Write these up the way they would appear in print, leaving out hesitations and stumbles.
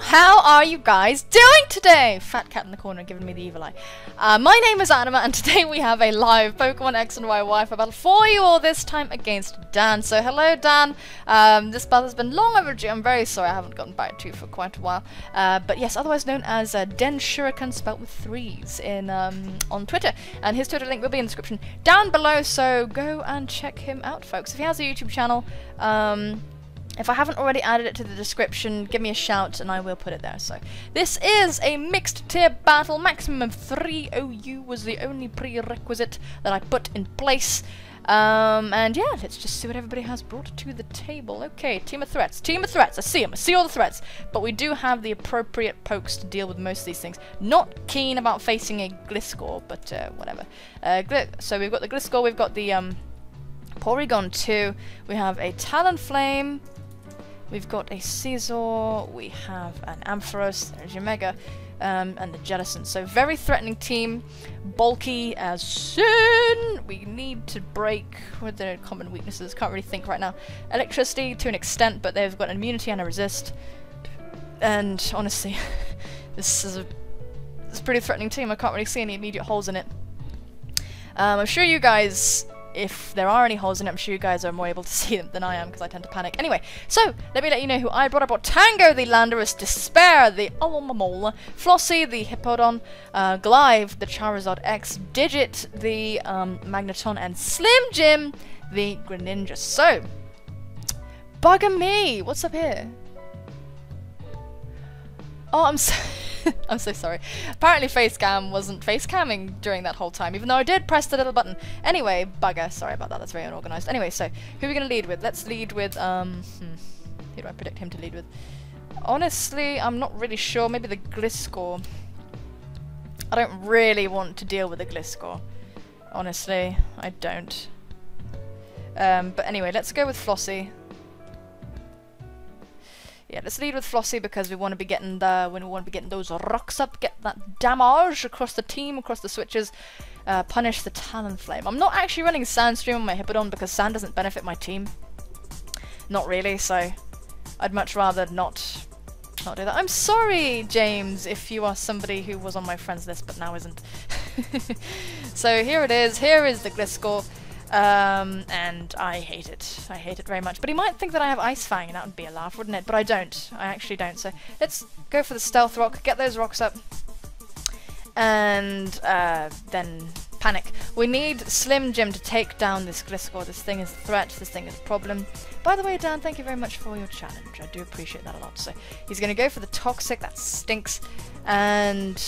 How are you guys doing today? Fat cat in the corner giving me the evil eye. My name is Anima, and today we have a live Pokemon X and Y Wi-Fi battle for you all, this time against Dan. So hello Dan, this battle has been long overdue. I'm very sorry I haven't gotten back to you for quite a while. But yes, otherwise known as Den Shuriken, spelt with 3s on Twitter. And his Twitter link will be in the description down below, so go and check him out, folks. If he has a YouTube channel, if I haven't already added it to the description, give me a shout and I will put it there. So this is a mixed tier battle. Maximum of 3 OU was the only prerequisite that I put in place. And yeah, let's just see what everybody has brought to the table. Okay, team of threats. Team of threats. I see them. I see all the threats. But we do have the appropriate pokes to deal with most of these things. Not keen about facing a Gliscor, but whatever. So we've got the Gliscor, we've got the Porygon 2, we have a Talonflame, we've got a Scizor, we have an Ampharos, there's your Mega, and the Jellicent. So very threatening team, bulky as sin. We need to break with their common weaknesses, can't really think right now. Electricity to an extent, but they've got an immunity and a resist. And honestly, this is a pretty threatening team. I can't really see any immediate holes in it. I'm sure you guys, if there are any holes in it, I'm sure you guys are more able to see them than I am, because I tend to panic. Anyway, so let me let you know who I brought. I brought Tango, the Landorus, Despair, the Almamole, Flossie, the Hippowdon, Glyve, the Charizard X, Digit, the Magneton, and Slim Jim, the Greninja. So, bugger me! What's up here? Oh, I'm so I'm so sorry. Apparently Facecam wasn't facecamming during that whole time, even though I did press the little button. Anyway, bugger, sorry about that, that's very unorganized. Anyway, so, who are we going to lead with? Let's lead with, who do I predict him to lead with? Honestly, I'm not really sure. Maybe the Gliscor. I don't really want to deal with the Gliscor. Honestly, I don't. But anyway, let's go with Flossie. Yeah, let's lead with Flossie because we want to be getting those rocks up, get that damage across the team, across the switches, punish the Talonflame. I'm not actually running Sandstream on my Hippowdon because Sand doesn't benefit my team. Not really, so I'd much rather not do that. I'm sorry, James, if you are somebody who was on my friends list but now isn't. So here it is. Here is the Gliscor. And I hate it. I hate it very much. But he might think that I have Ice Fang, and that would be a laugh, wouldn't it? But I don't. I actually don't. So let's go for the Stealth Rock, get those rocks up, and then panic. We need Slim Jim to take down this Gliscor. This thing is a threat. This thing is a problem. By the way, Dan, thank you very much for your challenge. I do appreciate that a lot. So he's going to go for the Toxic. That stinks. And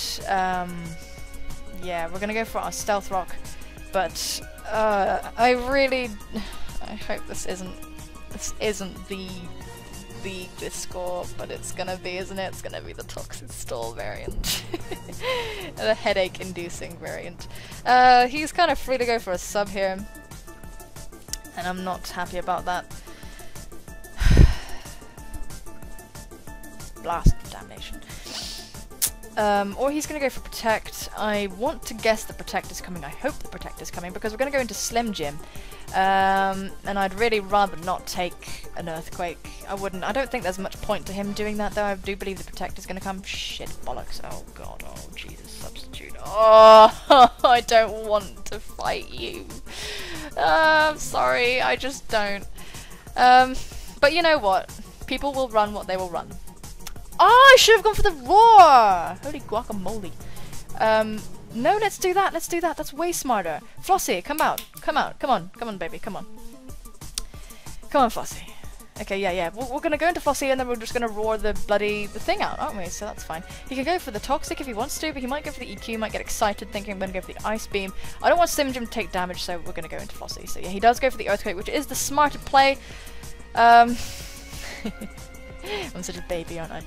yeah, we're going to go for our Stealth Rock. But I hope this isn't the Gliscor, but it's gonna be, isn't it? It's gonna be the Toxic Stall variant. The headache-inducing variant. He's kind of free to go for a sub here, and I'm not happy about that. Blast, damnation. Or he's going to go for Protect. I want to guess the Protect is coming. I hope the Protect is coming because we're going to go into Slim Jim. And I'd really rather not take an Earthquake. I wouldn't. I don't think there's much point to him doing that though. I do believe the Protect is going to come. Shit, bollocks. Oh god, oh Jesus, substitute. Oh, I don't want to fight you. I'm sorry, I just don't. But you know what? People will run what they will run. Oh, I should have gone for the Roar! Holy guacamole. No, let's do that, let's do that. That's way smarter. Flossie, come out. Come out. Come on. Come on, baby. Come on. Come on, Flossie. Okay, yeah. We're gonna go into Flossie and then we're just gonna roar the thing out, aren't we? So that's fine. He can go for the Toxic if he wants to, but he might go for the EQ, might get excited thinking I'm gonna go for the Ice Beam. I don't want Slim Jim to take damage, so we're gonna go into Flossie. So yeah, he does go for the Earthquake, which is the smarter play. I'm such a baby, aren't I?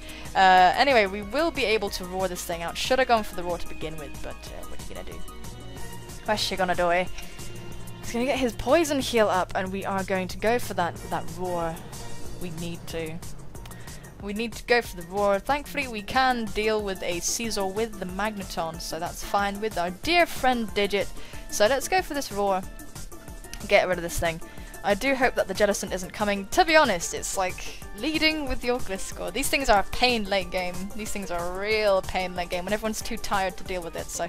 Anyway, we will be able to roar this thing out. Should have gone for the roar to begin with, but what are you gonna do? What's she gonna do? He's gonna get his poison heal up, and we are going to go for that roar. We need to. We need to go for the roar. Thankfully, we can deal with a Scizor with the Magneton, so that's fine with our dear friend Digit. So let's go for this roar. Get rid of this thing. I do hope that the Jellicent isn't coming. To be honest, it's like leading with your Gliscor. These things are a pain late game. These things are a real pain late game when everyone's too tired to deal with it. So,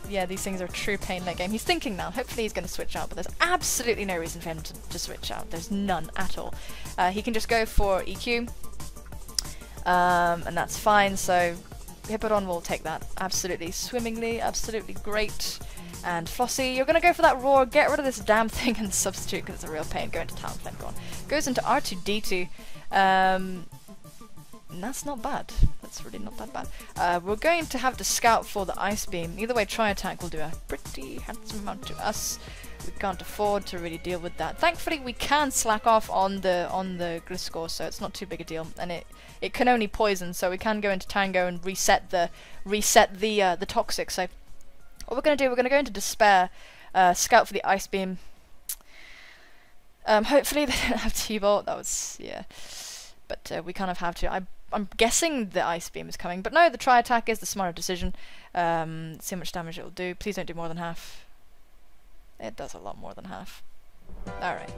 yeah, these things are a true pain late game. He's thinking now. Hopefully he's going to switch out, but there's absolutely no reason for him to switch out. There's none at all. He can just go for EQ, and that's fine. So Hippodon will take that absolutely swimmingly, absolutely great. And Flossie, you're going to go for that roar, get rid of this damn thing and substitute because it's a real pain. Go into Talonflame, go on. Goes into R2-D2. And that's not bad. That's really not that bad. We're going to have to scout for the Ice Beam. Either way, Tri-Attack will do a pretty handsome amount to us. We can't afford to really deal with that. Thankfully, we can slack off on the Gliscor, so it's not too big a deal. And it can only poison, so we can go into Tango and reset the Toxic. So what we're going to do, we're going to go into Despair, scout for the Ice Beam. Hopefully they don't have T-Bolt, that was, yeah. But we kind of have to. I'm guessing the Ice Beam is coming, but no, the Tri-Attack is the smarter decision. See how much damage it will do. Please don't do more than half. It does a lot more than half. Alright.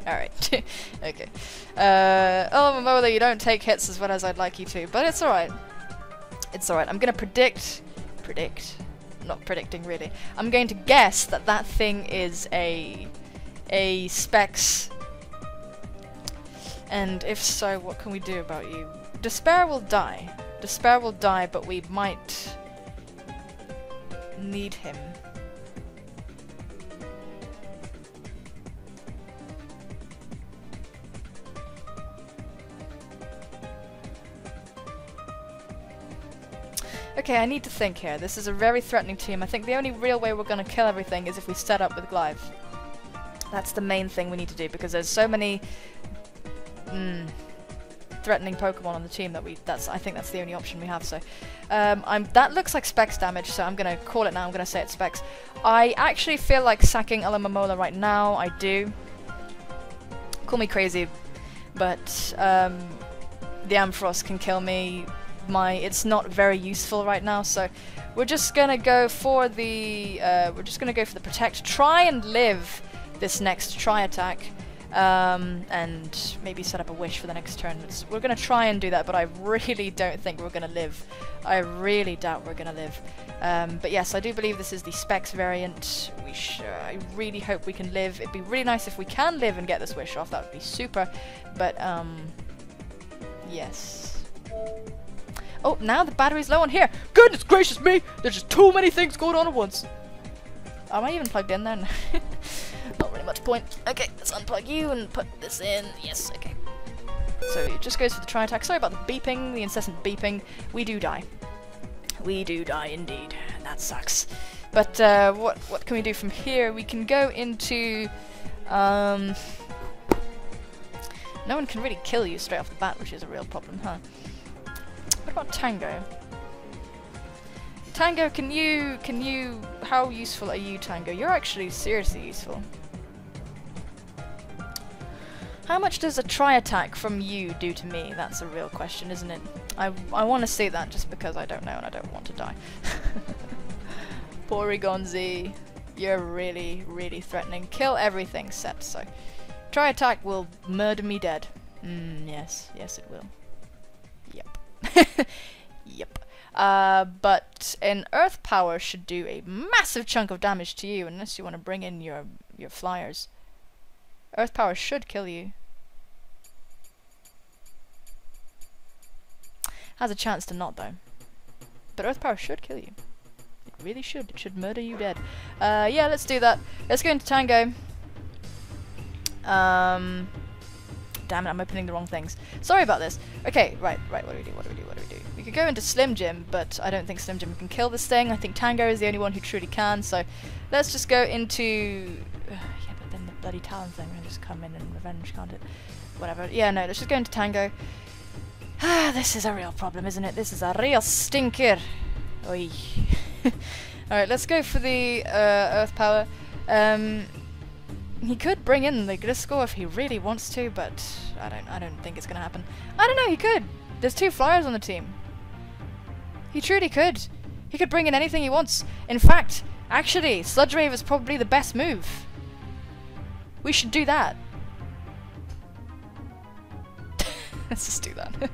Alright. Okay. Oh, Momola, you don't take hits as well as I'd like you to, but it's alright. It's alright. I'm going to predict. Not predicting, really. I'm going to guess that that thing is a Specs. And if so, what can we do about you? Despair will die. Despair will die, but we might need him. Okay, I need to think here. This is a very threatening team. I think the only real way we're going to kill everything is if we set up with Glyve. That's the main thing we need to do, because there's so many threatening Pokemon on the team that I think that's the only option we have. So that looks like Specs damage, so I'm going to call it now. I'm going to say it's Specs. I actually feel like sacking Alomomola right now. I do. Call me crazy, but the Ampharos can kill me. It's not very useful right now, so we're just gonna go for the Protect, try and live this next Tri-Attack, and maybe set up a Wish for the next turn. We're gonna try and do that, but I really don't think we're gonna live. I really doubt we're gonna live. But yes, I do believe this is the Specs variant. I really hope we can live. It'd be really nice if we can live and get this Wish off. That would be super. But yes. Oh, now the battery's low on here. Goodness gracious me! There's just too many things going on at once. Am I even plugged in then? Not really much point. Okay, let's unplug you and put this in. Yes, okay. So it just goes for the Tri-Attack. Sorry about the beeping, the incessant beeping. We do die. We do die indeed. That sucks. But what can we do from here? We can go into... No one can really kill you straight off the bat, which is a real problem, huh? What about Tango? Tango, can you, how useful are you, Tango? You're actually seriously useful. How much does a Tri-Attack from you do to me? That's a real question, isn't it? I want to see that just because I don't know and I don't want to die. Porygon-Z, you're really, really threatening. Kill everything, set, so. Tri-Attack will murder me dead. Yes, it will. Yep. Yep. But an Earth Power should do a massive chunk of damage to you, unless you want to bring in your flyers. Earth Power should kill you. Has a chance to not, though. But Earth Power should kill you. It really should. It should murder you dead. Yeah, let's do that. Let's go into Tango. Damn it, I'm opening the wrong things. Sorry about this. Okay, right, what do we do? We could go into Slim Jim, but I don't think Slim Jim can kill this thing. I think Tango is the only one who truly can, so let's just go into... yeah, but then the bloody Talon thing will just come in and revenge, can't it? Whatever. Yeah, no, let's just go into Tango. Ah, this is a real problem, isn't it? This is a real stinker. Oi. Alright, let's go for the Earth Power. He could bring in the Gliscor if he really wants to, but I don't think it's gonna happen. I don't know, he could. There's 2 flyers on the team. He truly could. He could bring in anything he wants. In fact, actually, Sludge Wave is probably the best move. We should do that. Let's just do that.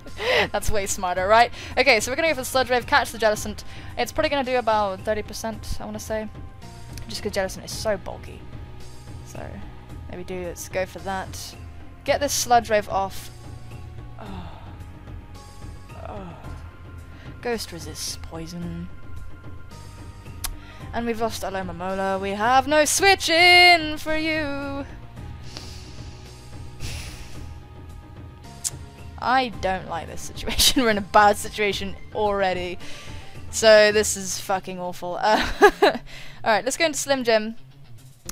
That's way smarter, right? Okay, so we're gonna go for the Sludge Wave, catch the Jellicent. It's probably gonna do about 30%, I wanna say. Just because Jellicent is so bulky. So, maybe let's go for that. Get this Sludge Wave off. Oh. Oh. Ghost resists poison. And we've lost Alomomola. We have no switch in for you. I don't like this situation. We're in a bad situation already. So this is fucking awful. Alright, let's go into Slim Gym.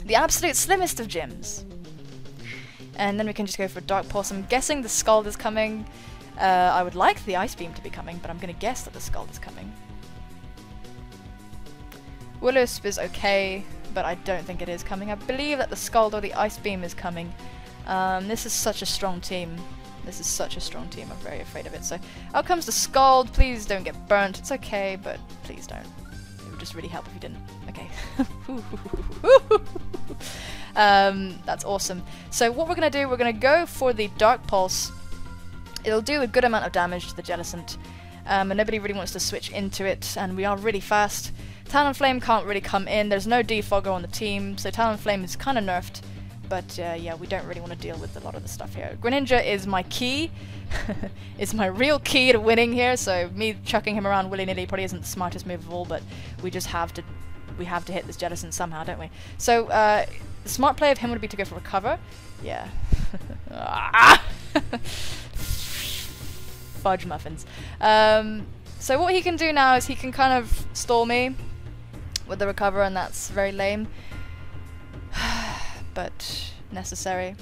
The absolute slimmest of gyms. And then we can just go for a Dark Pulse. I'm guessing the Scald is coming. I would like the Ice Beam to be coming, but I'm going to guess that the Scald is coming. Will-O-Wisp is okay, but I don't think it is coming. I believe that the Scald or the Ice Beam is coming. This is such a strong team. This is such a strong team, I'm very afraid of it. So, out comes the Scald. Please don't get burnt. It's okay, but please don't. It would just really help if you didn't. Okay. That's awesome. So what we're going to do, we're going to go for the Dark Pulse. It'll do a good amount of damage to the Jellicent. And nobody really wants to switch into it, and we are really fast. Talonflame can't really come in. There's no Defogger on the team, so Talonflame is kind of nerfed. But yeah, we don't really want to deal with a lot of the stuff here. Greninja is my key. It's my real key to winning here, so me chucking him around willy-nilly probably isn't the smartest move of all, but we just have to hit this Jellicent somehow, don't we? So, the smart play of him would be to go for Recover. Yeah. Fudge muffins. So what he can do now is he can kind of stall me with the Recover, and that's very lame. But necessary.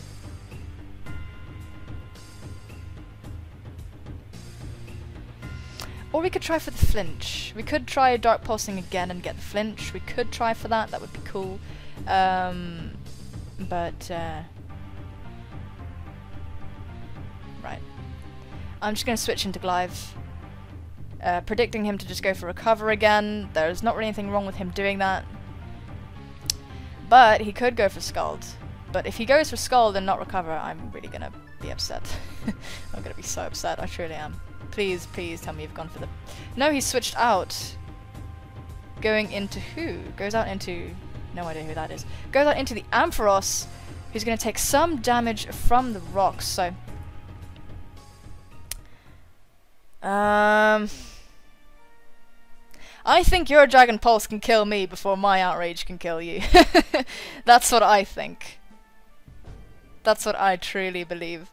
Or we could try for the flinch. We could try Dark Pulsing again and get the flinch. We could try for that. That would be cool. Right. I'm just going to switch into Glyve. Predicting him to just go for Recover again. There's not really anything wrong with him doing that. But he could go for Scald. But if he goes for Scald and not Recover, I'm really gonna be upset. I'm gonna be so upset, I truly am. Please, please tell me you've gone for the... No, he switched out. Going into who? Goes out into... No idea who that is. Goes out into the Ampharos, who's gonna take some damage from the rocks, so... I think your Dragon Pulse can kill me before my Outrage can kill you. That's what I think. That's what I truly believe.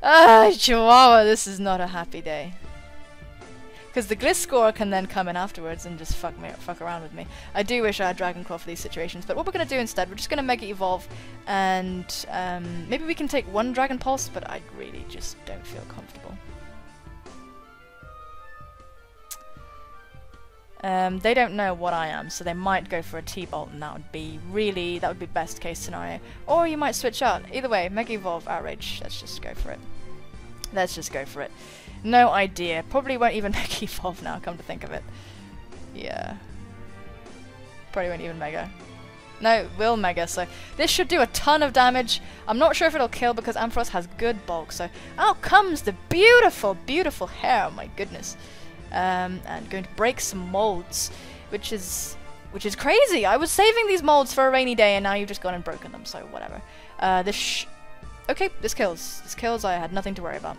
Chihuahua, this is not a happy day. Because the Gliscor can then come in afterwards and just fuck around with me. I do wish I had Dragon Claw for these situations, but what we're going to do instead, we're just going to Mega Evolve, and maybe we can take one Dragon Pulse, but I really just don't feel comfortable. They don't know what I am, so they might go for a T-Bolt, and that would be best case scenario. Or you might switch out. Either way, Mega Evolve, Outrage, let's just go for it. Let's just go for it. No idea. Probably won't even Mega Evolve now, come to think of it. Yeah. Probably won't even Mega. No, will Mega, so this should do a ton of damage. I'm not sure if it'll kill because Ampharos has good bulk, so out comes the beautiful, beautiful hair, my goodness. And going to break some molds, which is crazy. I was saving these molds for a rainy day, and now you've just gone and broken them. So whatever. Okay, this kills. This kills. I had nothing to worry about.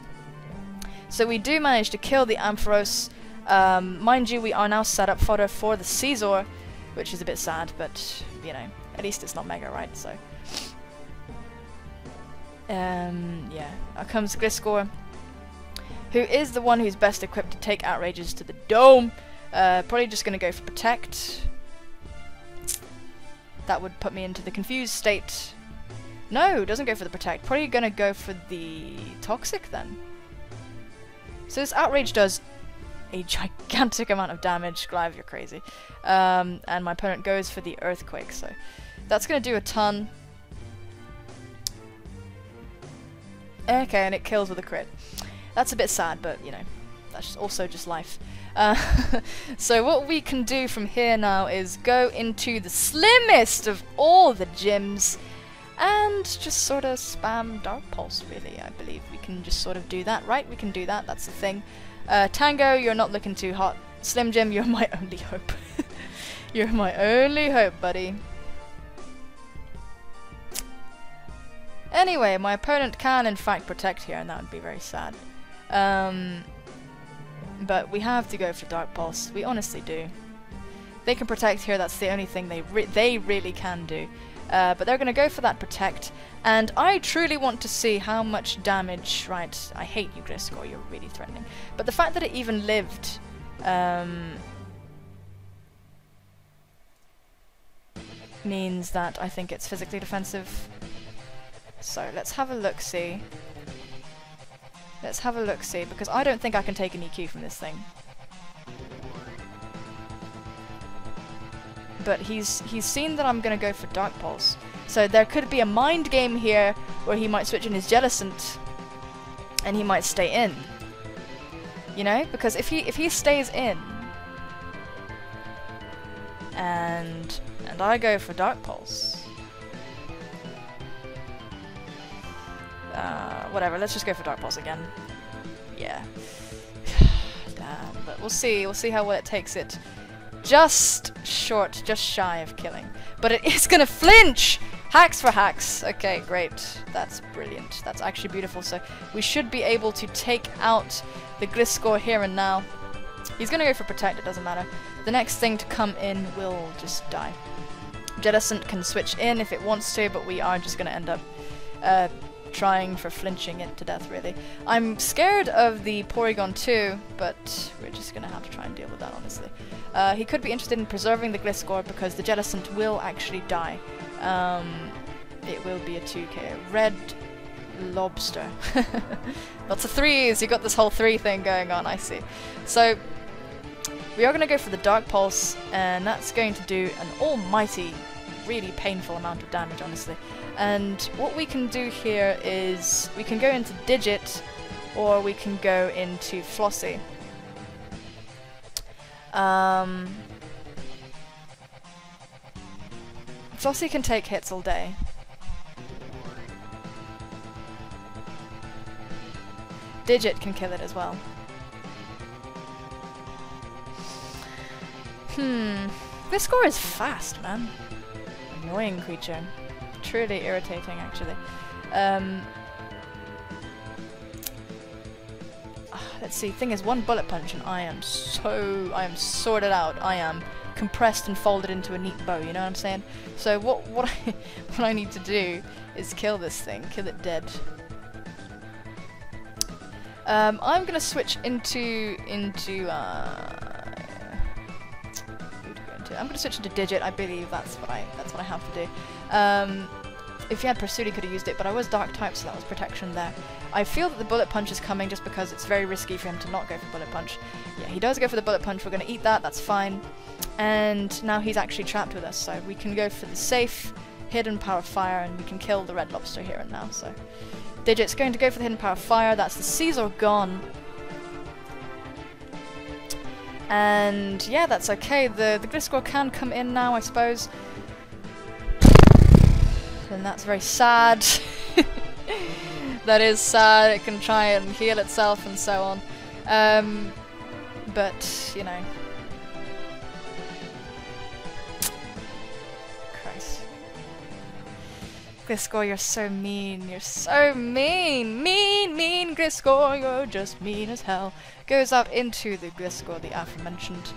So we do manage to kill the Ampharos. Mind you, we are now set up fodder for the Caesar, which is a bit sad, but you know, at least it's not Mega, right? So yeah, out comes Gliscor, who is the one who's best equipped to take Outrages to the dome. Probably just going to go for Protect. That would put me into the confused state. No, doesn't go for the Protect. Probably going to go for the Toxic then. So this Outrage does a gigantic amount of damage. Glyve, you're crazy. And my opponent goes for the Earthquake, so that's going to do a ton. Okay, and it kills with a crit. That's a bit sad, but, you know, that's also just life. So what we can do from here now is go into the slimmest of all the gyms, and just sort of spam Dark Pulse, really. I believe we can just sort of do that, right? We can do that, that's the thing. Tango, you're not looking too hot. Slim Jim, you're my only hope. You're my only hope, buddy. Anyway, my opponent can in fact protect here, and that would be very sad. But we have to go for Dark Pulse. We honestly do. They can protect here, that's the only thing they really can do. But they're going to go for that protect, and I truly want to see how much damage, right, I hate you Gliscor, you're really threatening. But the fact that it even lived, means that I think it's physically defensive. So let's have a look-see. Let's have a look-see, because I don't think I can take an EQ from this thing. But he's seen that I'm gonna go for Dark Pulse. So there could be a mind game here where he might switch in his Jellicent and he might stay in. You know? Because if he stays in and I go for Dark Pulse, whatever, let's just go for Dark Pulse again. Yeah. Damn, but we'll see how well it takes it. Just shy of killing. But it is gonna flinch! Hacks for hacks. Okay, great. That's brilliant. That's actually beautiful. So we should be able to take out the Gliscor here and now. He's gonna go for Protect, it doesn't matter. The next thing to come in will just die. Jellicent can switch in if it wants to, but we are just gonna end up trying for flinching it to death, really. I'm scared of the Porygon too, but we're just gonna have to try and deal with that, honestly. He could be interested in preserving the Gliscor because the Jellicent will actually die. It will be a 2k. Red Lobster. Lots of threes, you got this whole 3 thing going on, I see. So, we are gonna go for the Dark Pulse, and that's going to do an almighty, really painful amount of damage, honestly. And what we can do here is we can go into Digit, or we can go into Flossie. Flossie can take hits all day. Digit can kill it as well. This score is fast, man. Annoying creature. Truly irritating, actually. Let's see, thing is, 1 Bullet Punch and I am sorted out. I am compressed and folded into a neat bow, you know what I'm saying? So what I need to do is kill this thing, kill it dead. I'm gonna switch into I'm gonna switch into Digit. I believe that's what I have to do. If he had Pursuit, he could have used it, but I was Dark type, so that was protection there. I feel that the Bullet Punch is coming just because it's very risky for him to not go for Bullet Punch. Yeah, he does go for the Bullet Punch. We're gonna eat that. That's fine. And now he's actually trapped with us, so we can go for the safe Hidden Power Fire, and we can kill the Red Lobster here and now. So Digit's going to go for the Hidden Power Fire. That's the Caesar gone. And yeah, that's okay. The Gliscor can come in now, I suppose. And that's very sad. That is sad. It can try and heal itself and so on. But, you know. Christ. Gliscor, you're so mean. You're so mean. Mean Gliscor. You're just mean as hell. Goes up into the Gliscor, the aforementioned.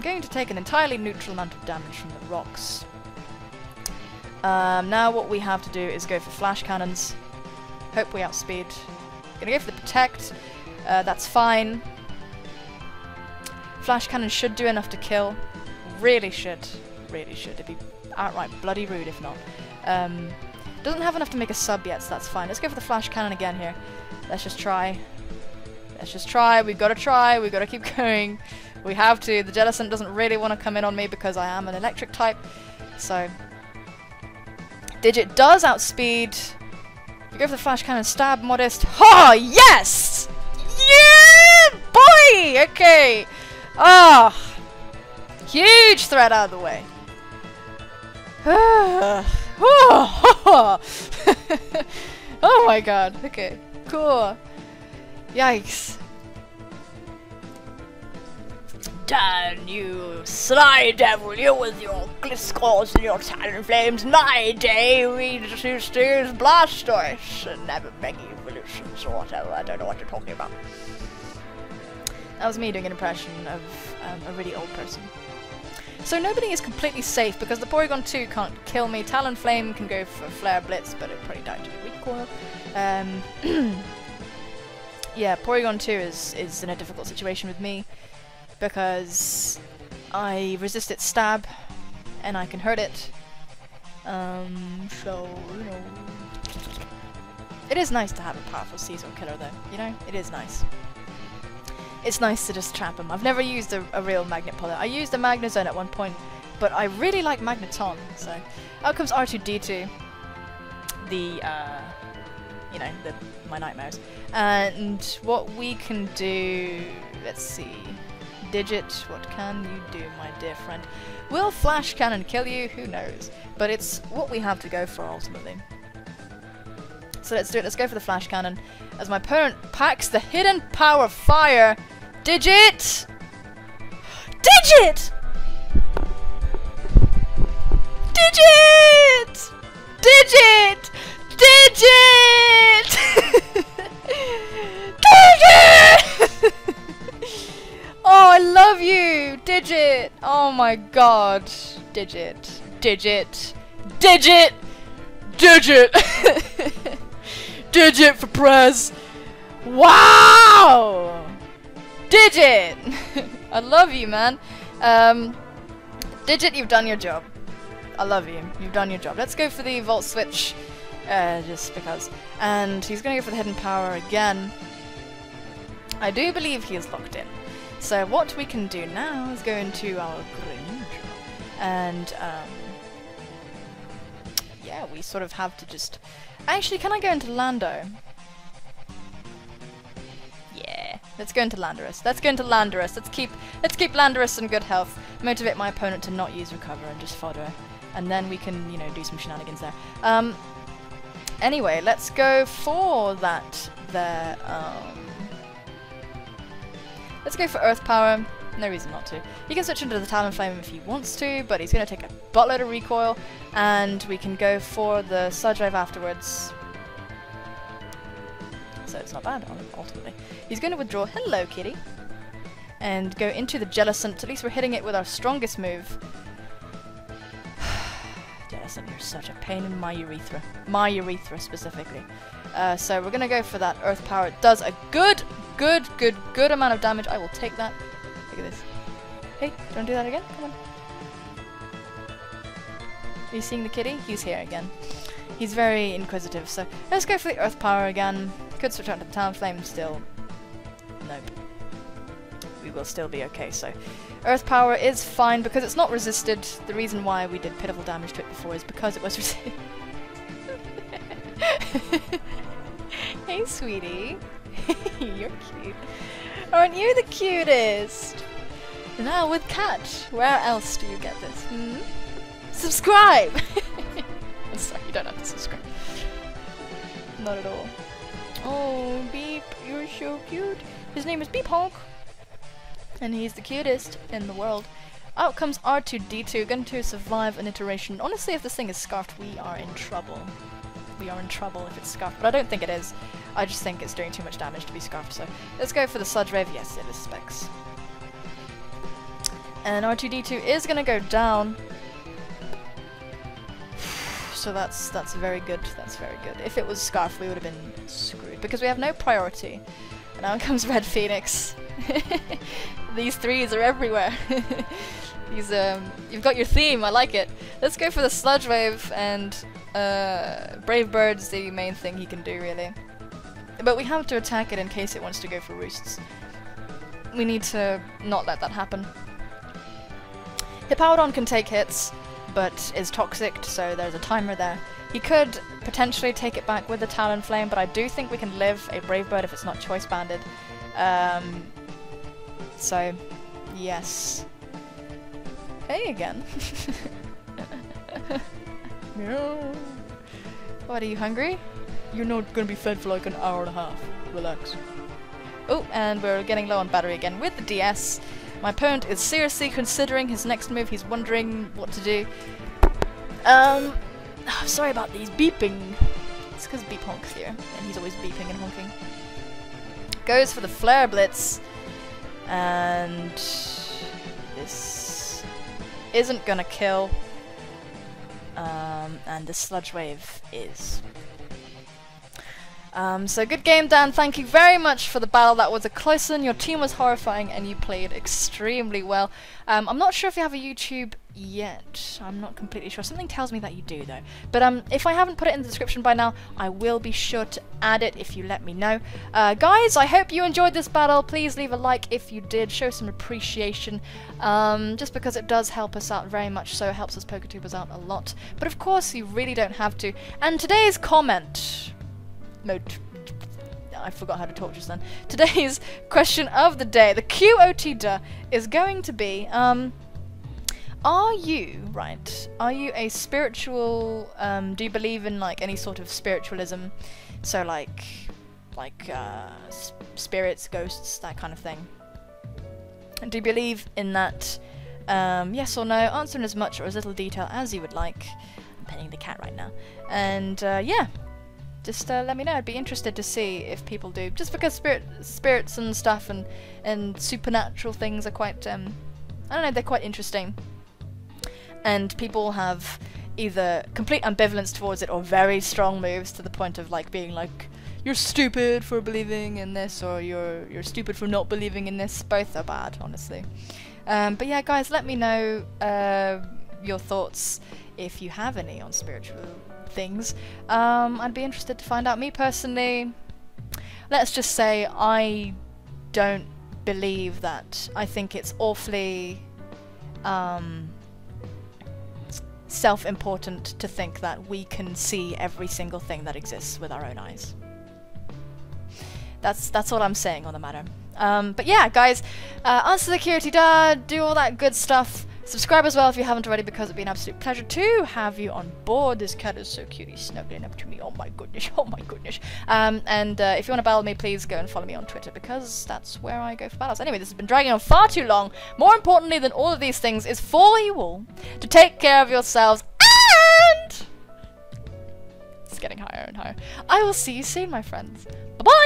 Going to take an entirely neutral amount of damage from the rocks. Now what we have to do is go for Flash Cannons. Hope we outspeed. Gonna go for the Protect. That's fine. Flash Cannon should do enough to kill. Really should. Really should. It'd be outright bloody rude if not. Doesn't have enough to make a sub yet, so that's fine. Let's go for the Flash Cannon again here. Let's just try. Let's just try. We've got to try. We've got to keep going. We have to. The Jellicent doesn't really want to come in on me because I am an electric type. So Digit does outspeed. We go for the Flash Cannon, stab, modest. Oh, yes! Yeah, boy! Okay. Ah, huge threat out of the way. Oh my god. Okay. Cool. Yikes. Dan, you sly devil, you with your gliscors and your talon flames. In my day, we just used to use Blastoise and never Mega Evolutions or whatever. I don't know what you're talking about. That was me doing an impression of a really old person. So nobody is completely safe because the Porygon 2 can't kill me. Talonflame can go for Flare Blitz, but it probably died to recoil. Yeah, Porygon 2 is in a difficult situation with me because I resist its stab and I can hurt it. So, you know. It is nice to have a powerful Seasonal killer though, you know? It is nice. It's nice to just trap him. I've never used a real magnet puller. I used a Magnezone at one point, but I really like Magneton, so. Out comes R2-D2. You know, my nightmares. And what we can do, let's see. Digit, what can you do, my dear friend? Will Flash Cannon kill you? Who knows? But it's what we have to go for ultimately. So let's do it. Let's go for the Flash Cannon. As my opponent packs the Hidden Power Fire. Digit! Digit! Digit! Digit! Digit! Digit! Oh, I love you! Digit! Oh my god. Digit. Digit. Digit! Digit! Digit for Prez! Wow! Digit! I love you, man. Digit, you've done your job. I love you. You've done your job. Let's go for the Volt Switch. Just because. And he's going to go for the Hidden Power again. I do believe he is locked in. So what we can do now is go into our Greninja. And, yeah, we sort of have to just... Actually, can I go into Lando? Yeah. Let's go into Landorus. Let's go into Landorus. Let's keep Landorus in good health. Motivate my opponent to not use Recover and just fodder. And then we can, you know, do some shenanigans there. Anyway, let's go for that there. Let's go for Earth Power. No reason not to. He can switch into the Talonflame if he wants to, but he's going to take a buttload of recoil. And we can go for the Sludge Wave afterwards. So it's not bad, ultimately. He's going to withdraw. Hello, kitty. And go into the Jellicent. At least we're hitting it with our strongest move. Jellicent, you're such a pain in my urethra. My urethra, specifically. So we're going to go for that Earth Power. It does a good amount of damage. I will take that. Look at this. Hey, do you want to do that again? Come on. Are you seeing the kitty? He's here again. He's very inquisitive, so let's go for the Earth Power again. Could switch out to the Talonflame still. Nope. We will still be okay, so Earth Power is fine because it's not resisted. The reason why we did pitiful damage to it before is because it was resisted. Hey, sweetie. You're cute. Aren't you the cutest? Now with Catch, where else do you get this? Hmm? Subscribe! I'm sorry, you don't have to subscribe. Not at all. Oh, Beep, you're so cute. His name is Beep Honk. And he's the cutest in the world. Out comes R2-D2, going to survive an iteration. Honestly, if this thing is scarfed, we are in trouble. We are in trouble if it's scarfed, but I don't think it is. I just think it's doing too much damage to be scarfed, so let's go for the Sludge Wave. Yes, it is Specs. And R2-D2 is going to go down. So that's very good. That's very good. If it was Scarf, we would have been screwed because we have no priority. And now comes Red Phoenix. These threes are everywhere. These you've got your theme. I like it. Let's go for the Sludge Wave, and Brave Bird's the main thing he can do really. But we have to attack it in case it wants to go for roosts. We need to not let that happen. Hippowdon can take hits, but is toxic, so there's a timer there. He could potentially take it back with the Talonflame, but I do think we can live a Brave Bird if it's not choice banded. So, yes. Hey again. Meow. What, are you hungry? You're not gonna be fed for like an hour and a half. Relax. Oh, and we're getting low on battery again with the DS. My opponent is seriously considering his next move. He's wondering what to do. Sorry about these beeping. It's because Beep honks here, and he's always beeping and honking. Goes for the Flare Blitz, and this isn't gonna kill. And the Sludge Wave is. So good game, Dan. Thank you very much for the battle. That was a close one. Your team was horrifying and you played extremely well. I'm not sure if you have a YouTube yet. I'm not completely sure. Something tells me that you do though. But if I haven't put it in the description by now, I will be sure to add it if you let me know. Guys, I hope you enjoyed this battle. Please leave a like if you did. Show some appreciation. Just because it does help us out very much so. It helps us PokeTubers out a lot. But of course, you really don't have to. And today's comment... No, I forgot how to talk just then. Today's question of the day, the QOT is going to be, are you a spiritual, do you believe in like any sort of spiritualism? So like spirits, ghosts, that kind of thing. And do you believe in that? Yes or no? Answer in as much or as little detail as you would like. I'm petting the cat right now. And yeah. Just let me know. I'd be interested to see if people do. Just because spirits and stuff and supernatural things are quite, I don't know, they're quite interesting. And people have either complete ambivalence towards it or very strong moves to the point of like being like, you're stupid for believing in this, or you're stupid for not believing in this. Both are bad, honestly. But yeah, guys, let me know your thoughts if you have any on spiritual things. I'd be interested to find out. Me personally, let's just say I don't believe that. I think it's awfully self-important to think that we can see every single thing that exists with our own eyes. That's all I'm saying on the matter. But yeah, guys, answer the security, do all that good stuff. Subscribe as well if you haven't already, because it'd be an absolute pleasure to have you on board. This cat is so cute, he's snuggling up to me. Oh my goodness, oh my goodness. If you want to battle me, please go and follow me on Twitter, because that's where I go for battles. Anyway, this has been dragging on far too long. More importantly than all of these things is for you all to take care of yourselves, and it's getting higher and higher. I will see you soon, my friends. Bye-bye!